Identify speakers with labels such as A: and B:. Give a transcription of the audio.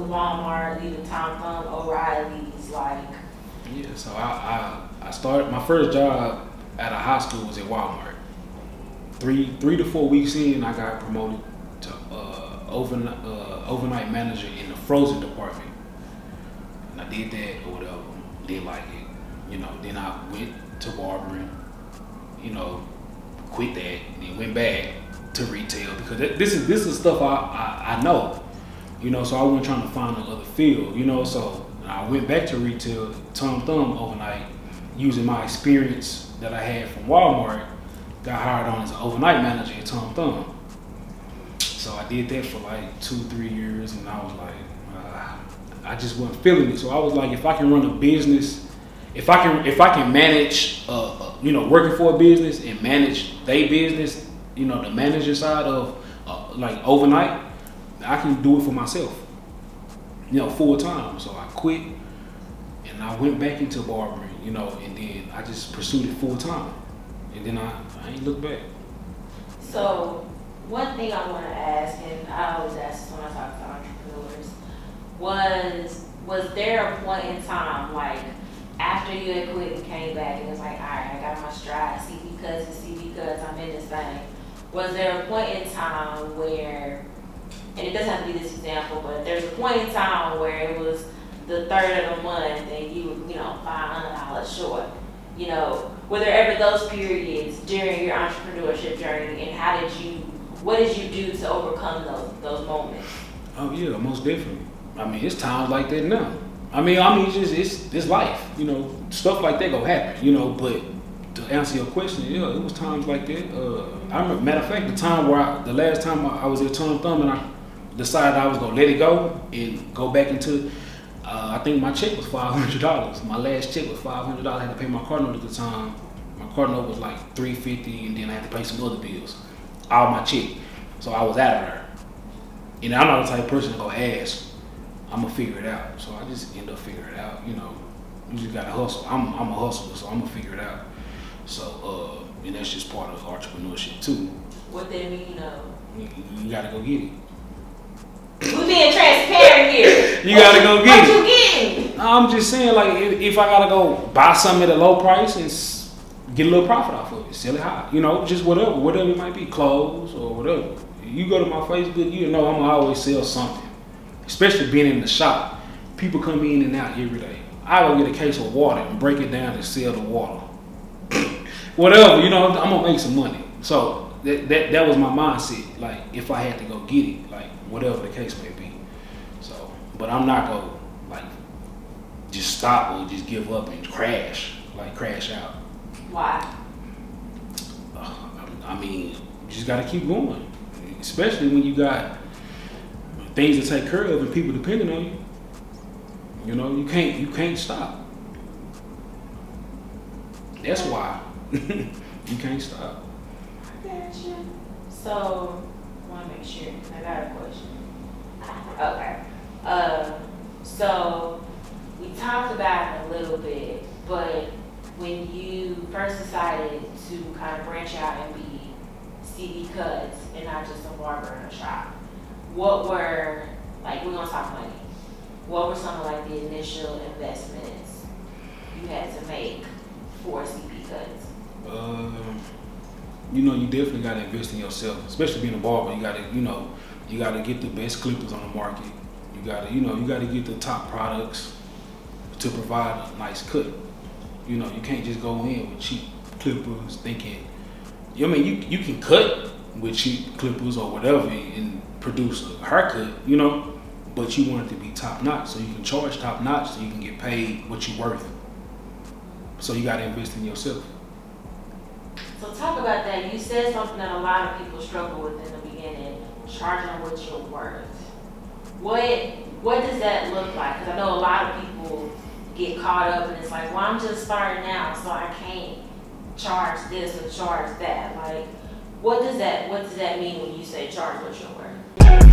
A: Walmart, leaving Tom Thumb, O'Reilly's, like.
B: Yeah, so I started, my first job out of high school was at Walmart. Three to 4 weeks in, I got promoted to overnight manager in the frozen department. And I did that or whatever, didn't like it. Then I went to barbering, quit that, and then went back to retail because this is stuff I know. So I wasn't trying to find another field, so I went back to retail, Tom Thumb overnight, using my experience that I had from Walmart, got hired on as an overnight manager at Tom Thumb. So I did that for like 2-3 years, and I was like, I just wasn't feeling it. So I was like, if I can run a business, if I can manage, working for a business and manage their business, the manager side of like overnight, I can do it for myself, full time. So I quit and I went back into barbering, and then I just pursued it full time. And then I ain't looked back.
A: So one thing I want to ask, and I always ask this when I talk to entrepreneurs, was there a point in time, like after you had quit and came back and was like, all right, I got my stride, CBcutz, I'm in this thing. Was there a point in time where, and it doesn't have to be this example, but there's a point in time where it was the third of the month and you were, $500 short. Were there ever those periods during your entrepreneurship journey, and what did you do to overcome those moments?
B: Oh yeah, most definitely. I mean, it's times like that now. It's life. Stuff like that gonna happen. But to answer your question, yeah, it was times like that. I remember, matter of fact, the last time I was at Tom Thumb and I decided I was gonna let it go and go back into. I think my check was $500. My last check was $500. I had to pay my car note at the time. My car note was like $350, and then I had to pay some other bills. All my check. So I was out of there. And I'm not the type of person to go ask. I'm gonna figure it out. So I just end up figuring it out. You just gotta hustle. I'm a hustler, so I'm gonna figure it out. So and that's just part of entrepreneurship too.
A: What that mean?
B: You gotta go get it.
A: We being transparent here.
B: You gotta go get it.
A: What you getting?
B: I'm just saying, like, if I gotta go buy something at a low price and get a little profit off of it, sell it high, just whatever it might be, clothes or whatever. You go to my Facebook, I'm gonna always sell something. Especially being in the shop, people come in and out every day. I go get a case of water and break it down and sell the water. Whatever, I'm gonna make some money. So that was my mindset. Like, if I had to go get it, like whatever the case may be. So, but I'm not gonna like just stop or just give up and crash out.
A: Why?
B: You just gotta keep going, especially when you got things to take care of and people depending on you. You can't stop. That's why you can't stop.
A: Gotcha. So, I want to make sure. I got a question. Okay. So we talked about it a little bit, but when you first decided to kind of branch out and be CBcutz and not just a barber in a shop, what were, like, we're gonna talk money. What were some of like the initial investments you had to make for CBcutz?
B: You definitely gotta invest in yourself, especially being a barber. You gotta get the best clippers on the market. You gotta get the top products to provide a nice cut. You can't just go in with cheap clippers thinking. You can cut with cheap clippers or whatever and produce a haircut, but you want it to be top notch, so you can charge top notch, so you can get paid what you're worth. So you gotta invest in yourself.
A: So talk about that. You said something that a lot of people struggle with in the beginning, charging what you're worth. What does that look like? Because I know a lot of people get caught up and it's like, well, I'm just starting out, so I can't charge this or charge that. Like, what does that mean when you say charge what you're worth?